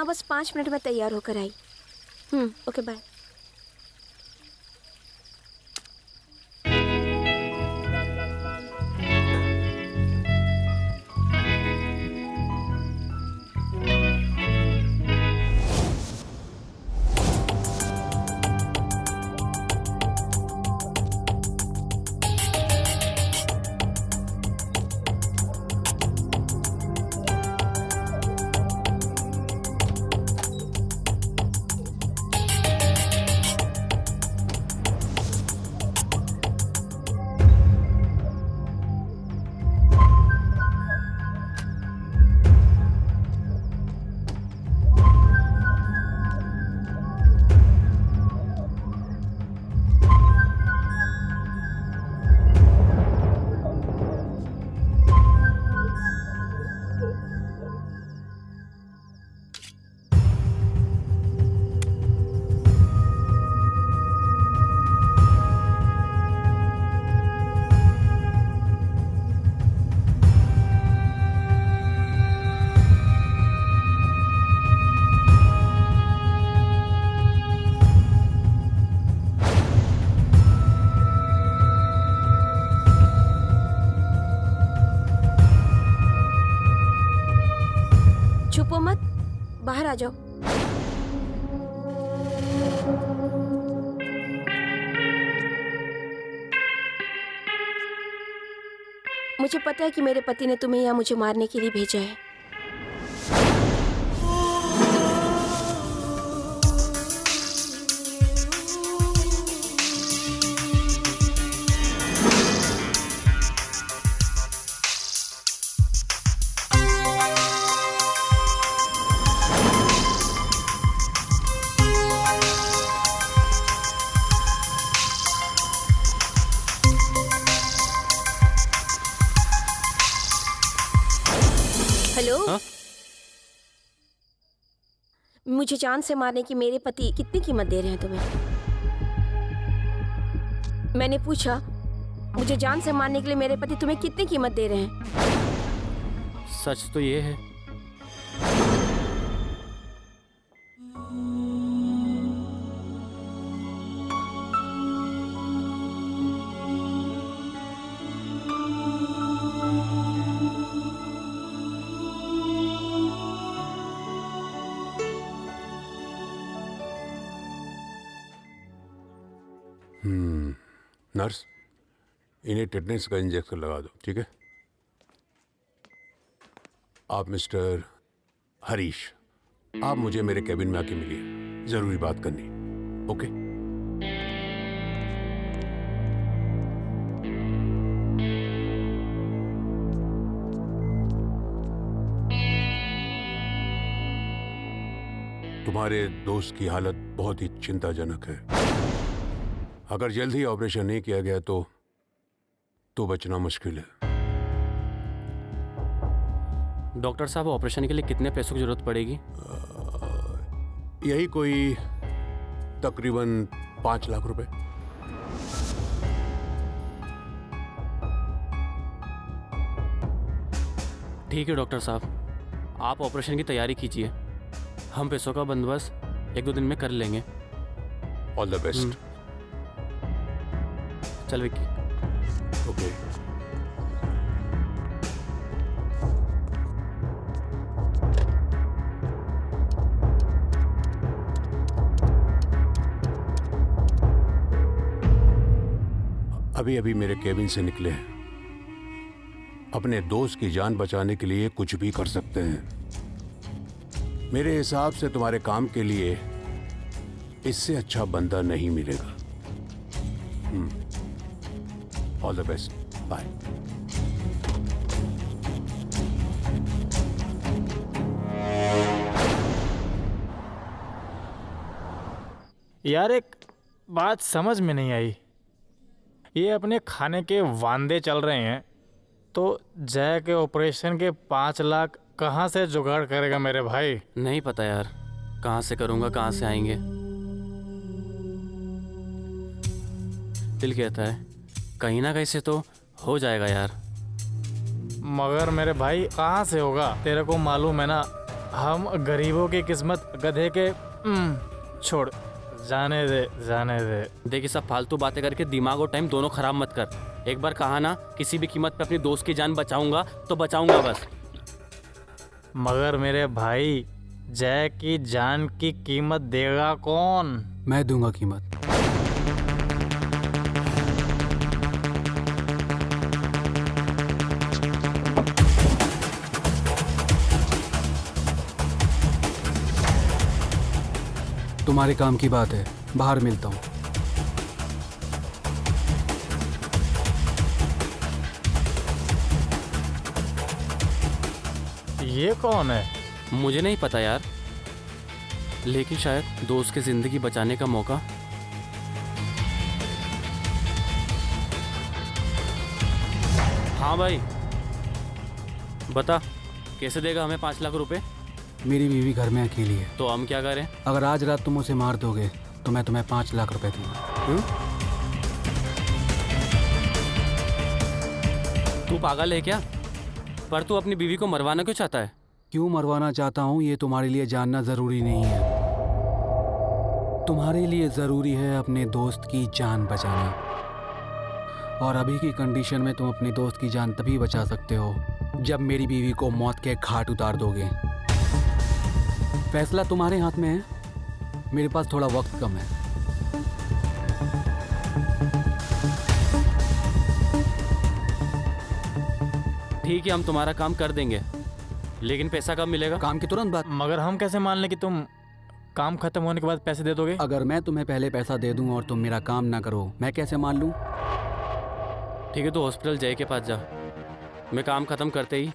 बस 5 मिनट में तैयार होकर आई। Okay bye. छुपो मत, बाहर आ जाओ। मुझे पता है कि मेरे पति ने तुम्हें यहाँ मुझे मारने के लिए भेजा है। हेलो? हाँ? मुझे जान से मारने की मेरे पति कितनी कीमत दे रहे हैं तुम्हें? मैंने पूछा, मुझे जान से मारने के लिए मेरे पति तुम्हें कितनी कीमत दे रहे हैं? सच तो ये है। नर्स, इन्हें टेटनेस का इंजेक्शन लगा दो, ठीक है? आप मिस्टर हरीश, आप मुझे मेरे कैबिन में आके मिलिए, जरूरी बात करनी। ओके? तुम्हारे दोस्त की हालत बहुत ही चिंताजनक है। अगर जल्द ही ऑपरेशन नहीं किया गया तो बचना मुश्किल है। डॉक्टर साहब, ऑपरेशन के लिए कितने पैसों की जरूरत पड़ेगी? यही कोई तकरीबन 5 लाख रुपए। ठीक है डॉक्टर साहब, आप ऑपरेशन की तैयारी कीजिए। हम पैसों का बंदोबस्त 1-2 दिन में कर लेंगे। All the best. चल विक्की। ओके। अभी अभी मेरे केबिन से निकले हैं। अपने दोस्त की जान बचाने के लिए कुछ भी कर सकते हैं। मेरे हिसाब से तुम्हारे काम के लिए इससे अच्छा बंदा नहीं मिलेगा। All the best. बाय। यार, एक बात समझ में नहीं आई। ये अपने खाने के वांदे चल रहे हैं, तो जय के ऑपरेशन के 5 लाख कहाँ से जुगाड़ करेगा मेरे भाई? नहीं पता यार, कहाँ से करूँगा, कहाँ से आएंगे। दिल कहता है कहीं ना कहीं से तो हो जाएगा यार। मगर मेरे भाई कहाँ से होगा? तेरे को मालूम है ना, हम गरीबों की किस्मत गधे के छोड़, जाने दे जाने दे। देखिए सब फालतू बातें करके दिमाग और टाइम दोनों खराब मत कर। एक बार कहा ना किसी भी कीमत पे अपनी दोस्त की जान बचाऊंगा तो बचाऊंगा बस। मगर मेरे भाई, जय की जान की कीमत देगा कौन? मैं दूंगा कीमत। तुम्हारे काम की बात है, बाहर मिलता हूँ। ये कौन है? मुझे नहीं पता यार, लेकिन शायद दोस्त की जिंदगी बचाने का मौका। हाँ भाई बता, कैसे देगा हमें 5 लाख रुपए? मेरी बीवी घर में अकेली है। तो हम क्या करें? अगर आज रात तुम उसे मार दोगे तो मैं तुम्हें 5 लाख रुपए दूंगा। तू पागल है क्या? पर तू अपनी बीवी को मरवाना क्यों चाहता है? क्यों मरवाना चाहता हूँ ये तुम्हारे लिए जानना जरूरी नहीं है। तुम्हारे लिए जरूरी है अपने दोस्त की जान बचाना, और अभी की कंडीशन में तुम अपने दोस्त की जान तभी बचा सकते हो जब मेरी बीवी को मौत के घाट उतार दोगे। फैसला तुम्हारे हाथ में है, मेरे पास थोड़ा वक्त कम है। ठीक है, हम तुम्हारा काम कर देंगे, लेकिन पैसा कब मिलेगा? काम की तुरंत बात। मगर हम कैसे मान लें कि तुम काम खत्म होने के बाद पैसे दे दोगे? अगर मैं तुम्हें पहले पैसा दे दूं और तुम मेरा काम ना करो, मैं कैसे मान लूं? ठीक है, तो हॉस्पिटल जय के पास जा, मैं काम खत्म करते ही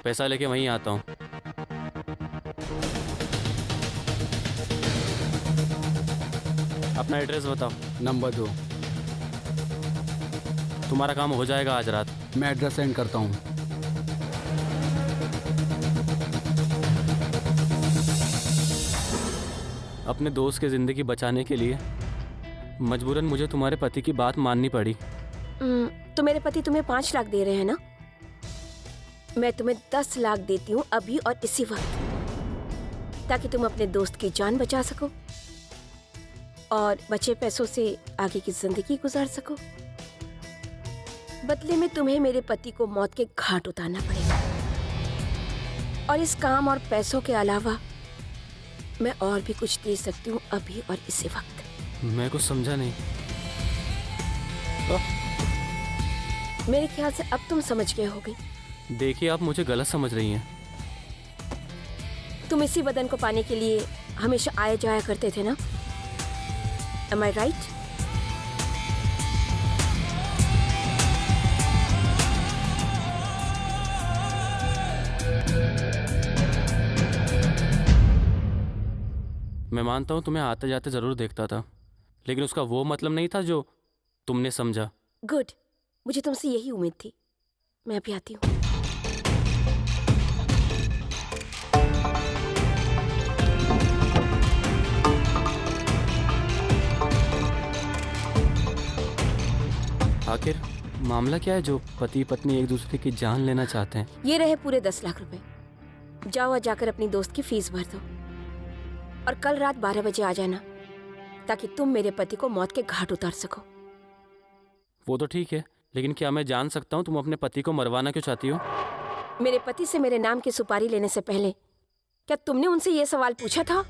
पैसा लेके वहीं आता हूँ। अपना एड्रेस बताओ। नंबर 2। तुम्हारा काम हो जाएगा आज रात। मैं एड्रेस सेंड करता हूँ। अपने दोस्त की ज़िंदगी बचाने के लिए मजबूरन मुझे तुम्हारे पति की बात माननी पड़ी। तो मेरे पति तुम्हें 5 लाख दे रहे हैं ना? मैं तुम्हें 10 लाख देती हूँ अभी और इसी वक्त, ताकि तुम अपने दोस्त की जान बचा सको और बचे पैसों से आगे की जिंदगी गुजार सको। बदले में तुम्हें मेरे पति को मौत के घाट उतारना पड़ेगा, और इस काम और पैसों के अलावा मैं और भी कुछ दे सकती हूँ अभी और इसी वक्त। मैं कुछ समझा नहीं। मेरे ख्याल से अब तुम समझ गए होगे। देखिए, आप मुझे गलत समझ रही हैं। तुम इसी बदन को पाने के लिए हमेशा आया जाया करते थे ना? Am I right? मैं मानता हूँ तुम्हें आते जाते ज़रूर देखता था, लेकिन उसका वो मतलब नहीं था जो तुमने समझा। गुड, मुझे तुमसे यही उम्मीद थी। मैं अभी आती हूँ। आखिर मामला क्या है जो पति पत्नी एक दूसरे की जान लेना चाहते हैं? ये रहे पूरे 10 लाख रुपए। जाओ और जाकर अपनी दोस्त की फीस भर दो, और कल रात 12 बजे आ जाना, ताकि तुम मेरे पति को मौत के घाट उतार सको। वो तो ठीक है, लेकिन क्या मैं जान सकता हूँ तुम अपने पति को मरवाना क्यों चाहती हो? मेरे पति से मेरे नाम की सुपारी लेने से पहले क्या तुमने उनसे ये सवाल पूछा था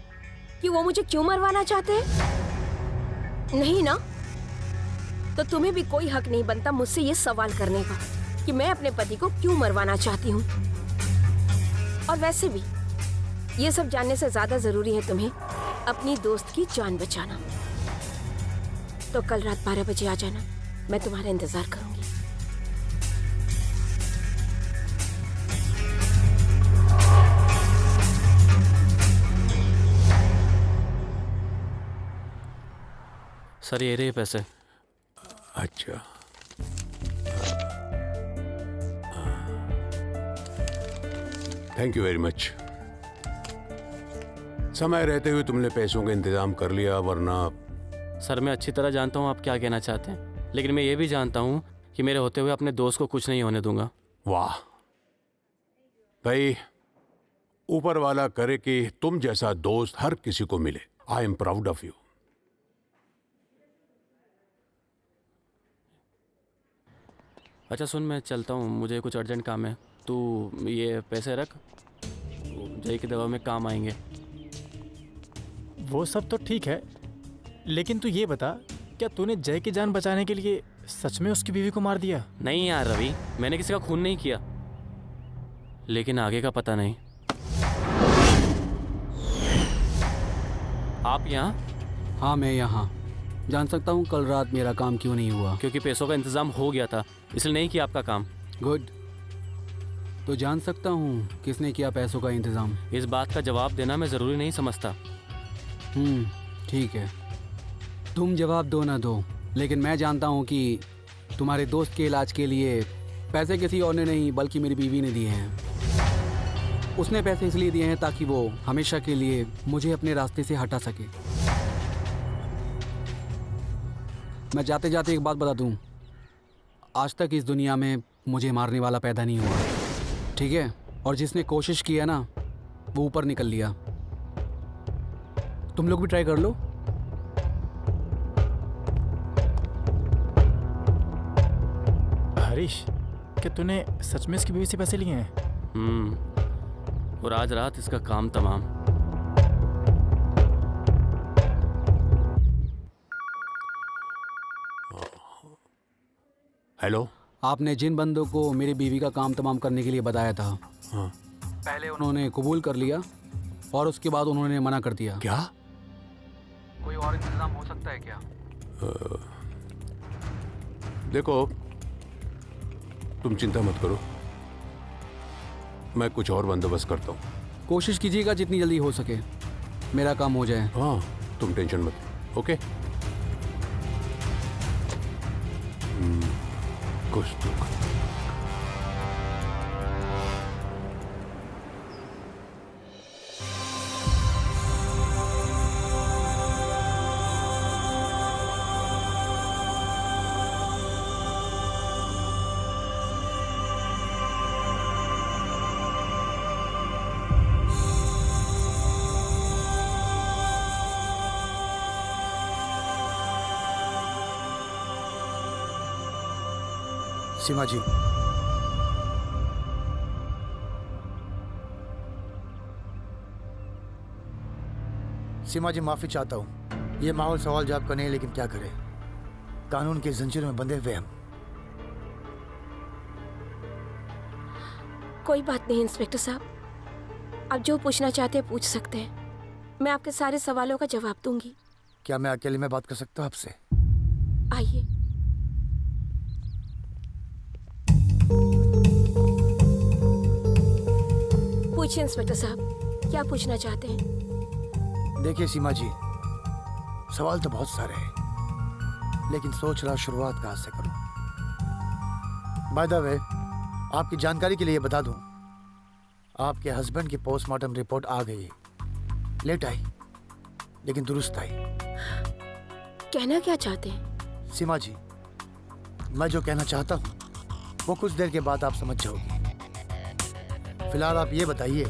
कि वो मुझे क्यों मरवाना चाहते हैं? नहीं ना? तो तुम्हें भी कोई हक नहीं बनता मुझसे ये सवाल करने का कि मैं अपने पति को क्यों मरवाना चाहती हूँ। और वैसे भी ये सब जानने से ज्यादा जरूरी है तुम्हें अपनी दोस्त की जान बचाना। तो कल रात 12 बजे आ जाना, मैं तुम्हारा इंतजार करूंगी। सर ये रहे पैसे। अच्छा, थैंक यू वेरी मच। समय रहते हुए तुमने पैसों का इंतजाम कर लिया, वरना। सर मैं अच्छी तरह जानता हूँ आप क्या कहना चाहते हैं, लेकिन मैं ये भी जानता हूँ कि मेरे होते हुए अपने दोस्त को कुछ नहीं होने दूंगा। वाह भाई, ऊपर वाला करे कि तुम जैसा दोस्त हर किसी को मिले। I am proud of you. अच्छा सुन, मैं चलता हूँ, मुझे कुछ अर्जेंट काम है। तू ये पैसे रख, जय की दवा में काम आएंगे। वो सब तो ठीक है, लेकिन तू ये बता, क्या तूने जय की जान बचाने के लिए सच में उसकी बीवी को मार दिया? नहीं यार रवि, मैंने किसी का खून नहीं किया, लेकिन आगे का पता नहीं। आप यहाँ? हाँ मैं यहाँ। जान सकता हूँ कल रात मेरा काम क्यों नहीं हुआ? क्योंकि पैसों का इंतजाम हो गया था, इसलिए नहीं किया आपका काम। गुड। तो जान सकता हूँ किसने किया पैसों का इंतज़ाम? इस बात का जवाब देना मैं ज़रूरी नहीं समझता। ठीक है, तुम जवाब दो ना दो, लेकिन मैं जानता हूँ कि तुम्हारे दोस्त के इलाज के लिए पैसे किसी और ने नहीं बल्कि मेरी बीवी ने दिए हैं। उसने पैसे इसलिए दिए हैं ताकि वो हमेशा के लिए मुझे अपने रास्ते से हटा सके। मैं जाते जाते एक बात बता दूँ, आज तक इस दुनिया में मुझे मारने वाला पैदा नहीं हुआ, ठीक है? और जिसने कोशिश की है ना, वो ऊपर निकल लिया। तुम लोग भी ट्राई कर लो। हरीश, क्या तूने सच में इसकी बीवी से पैसे लिए हैं? और आज रात इसका काम तमाम। हेलो। आपने जिन बंदों को मेरी बीवी का काम तमाम करने के लिए बताया था, हाँ। पहले उन्होंने कबूल कर लिया और उसके बाद उन्होंने मना कर दिया। क्या? कोई और इंतजाम हो सकता है क्या? देखो, तुम चिंता मत करो, मैं कुछ और बंदोबस्त करता हूँ। कोशिश कीजिएगा जितनी जल्दी हो सके मेरा काम हो जाए। हाँ, तुम टेंशन मत लो। ओके? कुछ तो सीमा जी, सीमा जी माफी चाहता हूँ। ये माहौल सवाल जवाब का नहीं, लेकिन क्या करें, कानून के जंजीर में बंधे हुए हम। कोई बात नहीं इंस्पेक्टर साहब, आप जो पूछना चाहते हैं पूछ सकते हैं। मैं आपके सारे सवालों का जवाब दूंगी। क्या मैं अकेले में बात कर सकता हूँ आपसे? आइए। पूछिए इंस्पेक्टर साहब, क्या पूछना चाहते हैं? देखिए सीमा जी, सवाल तो बहुत सारे हैं, लेकिन सोच रहा शुरुआत कहाँ से करूं। बाय द वे, आपकी जानकारी के लिए बता दूं, आपके हस्बैंड की पोस्टमार्टम रिपोर्ट आ गई है। लेट आई लेकिन दुरुस्त आई। कहना क्या चाहते हैं? सीमा जी, मैं जो कहना चाहता हूँ वो कुछ देर के बाद आप समझ जाओगी। फिलहाल आप ये बताइए,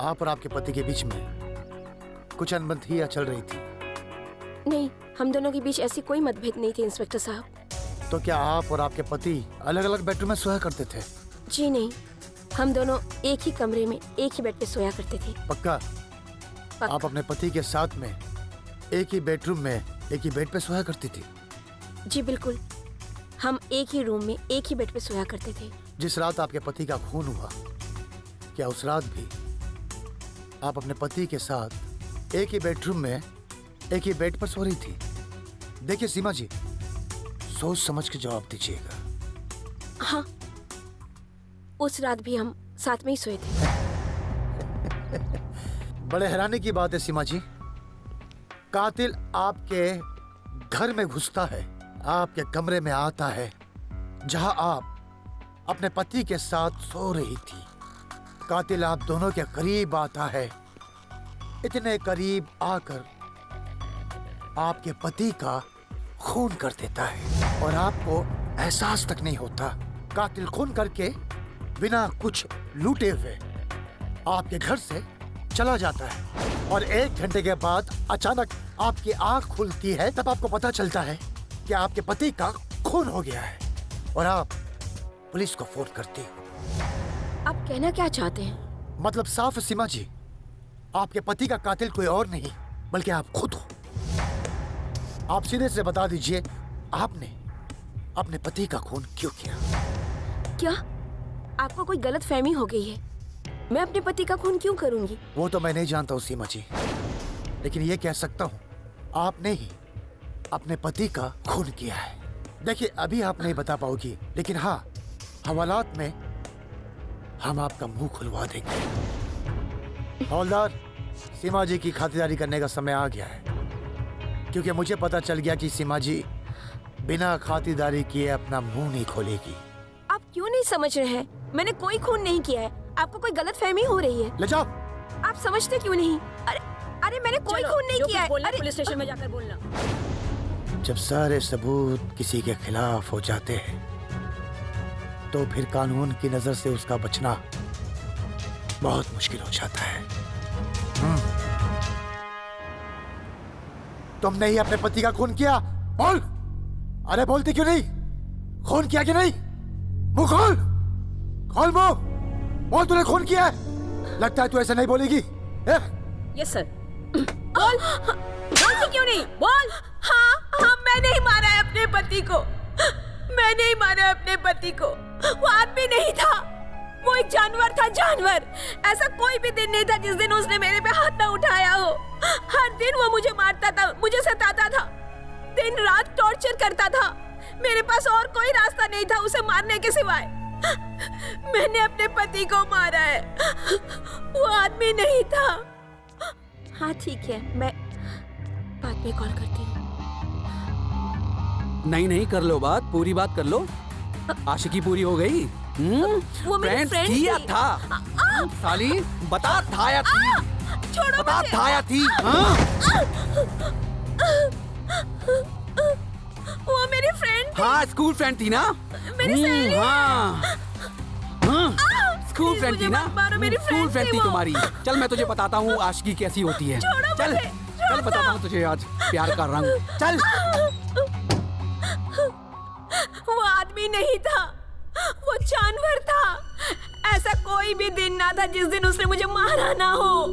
आप और आपके पति के बीच में कुछ अनबन चल रही थी? नहीं, हम दोनों के बीच ऐसी कोई मतभेद नहीं थी इंस्पेक्टर साहब। तो क्या आप और आपके पति अलग अलग बेडरूम में सोया करते थे? जी नहीं, हम दोनों एक ही कमरे में एक ही बेड पे सोया करते थे। पक्का? आप अपने पति के साथ में एक ही बेडरूम में एक ही बेड पे सोया करती थी? जी बिल्कुल, हम एक ही रूम में एक ही बेड पे सोया करते थे। जिस रात आपके पति का खून हुआ, क्या उस रात भी आप अपने पति के साथ एक ही बेडरूम में एक ही बेड पर सो रही थी? देखिए सीमा जी, सोच समझ के जवाब दीजिएगा। हाँ, उस रात भी हम साथ में ही सोए थे। बड़े हैरानी की बात है सीमा जी, कातिल आपके घर में घुसता है, आपके कमरे में आता है जहां आप अपने पति के साथ सो रही थी। कातिल आप दोनों के करीब आता है, इतने करीब आकर आपके पति का खून कर देता है और आपको एहसास तक नहीं होता। कातिल खून करके बिना कुछ लूटे हुए आपके घर से चला जाता है और 1 घंटे के बाद अचानक आपकी आंख खुलती है, तब आपको पता चलता है कि आपके पति का खून हो गया है और आप पुलिस को फोन करती हो। आप कहना क्या चाहते हैं? मतलब साफ है सीमा जी, आपके पति का कातिल कोई और नहीं बल्कि आप खुद हो। आप सीधे से बता दीजिए, आपने अपने पति का खून क्यों किया? क्या आपको कोई गलत फहमी हो गई है? मैं अपने पति का खून क्यों करूंगी? वो तो मैं नहीं जानता हूँ सीमा जी, लेकिन ये कह सकता हूँ आपने ही अपने पति का खून किया है। देखिए अभी आप नहीं बता पाओगी, लेकिन हाँ, हवालात में हम आपका मुंह खुलवा देंगे। हवलदार, सीमा जी की खातिरदारी करने का समय आ गया है, क्योंकि मुझे पता चल गया कि सीमा जी बिना खातिरदारी किए अपना मुंह नहीं खोलेगी। आप क्यों नहीं समझ रहे हैं? मैंने कोई खून नहीं किया है। आपको कोई गलत फहमी हो रही है। ले जाओ। आप समझते क्यों नहीं? अरे अरे मैंने कोई खून नहीं किया है। अरे पुलिस स्टेशन में जाकर बोलना। जब सारे सबूत किसी के खिलाफ हो जाते हैं तो फिर कानून की नजर से उसका बचना बहुत मुश्किल हो जाता है। तुमने ही अपने पति का खून किया? बोल। अरे बोलती क्यों नहीं? खून किया कि नहीं? मुंह खोल, खोल मुंह, बोल तूने खून किया है। लगता है तू ऐसे नहीं बोलेगी। Yes sir. बोल, बोलती क्यों नहीं? बोल। हाँ, मैंने ही मारा है अपने पति को। मैंने ही मारा अपने पति को। वो आदमी नहीं था, वो एक जानवर था, जानवर। ऐसा कोई भी दिन नहीं था जिस दिन उसने मेरे पे हाथ ना उठाया हो। हर दिन वो मुझे मारता था, मुझे सताता था, दिन रात टॉर्चर करता था। मेरे पास और कोई रास्ता नहीं था उसे मारने के सिवाय। मैंने अपने पति को मारा है, वो आदमी नहीं था। हाँ ठीक है, मैं बाद में कॉल करती हूँ। नहीं कर लो बात, पूरी बात कर लो। आशिकी पूरी हो गई। वो मेरी फ्रेंड्स फ्रेंड थी या थी। था? साली बता, था या थी? छोड़ो बता, मुझे। था या थी? हाँ? वो मेरी फ्रेंड थी। हाँ, स्कूल फ्रेंड थी ना? मेरी सहेली है। हाँ, स्कूल प्लीज फ्रेंड मुझे थी ना? मत मारो, मेरी स्कूल फ्रेंड फ्रेंड थी थी वो। तुम्हारी। चल मैं तुझे बताता हूँ आशिकी कैसी होती है। छोड़ो चल मुझे, चल बताता हूँ तुझे आज प्यार का रंग। चल। वो आदमी नहीं था, वो जानवर था। ऐसा कोई भी दिन ना था जिस दिन उसने मुझे मारा ना हो।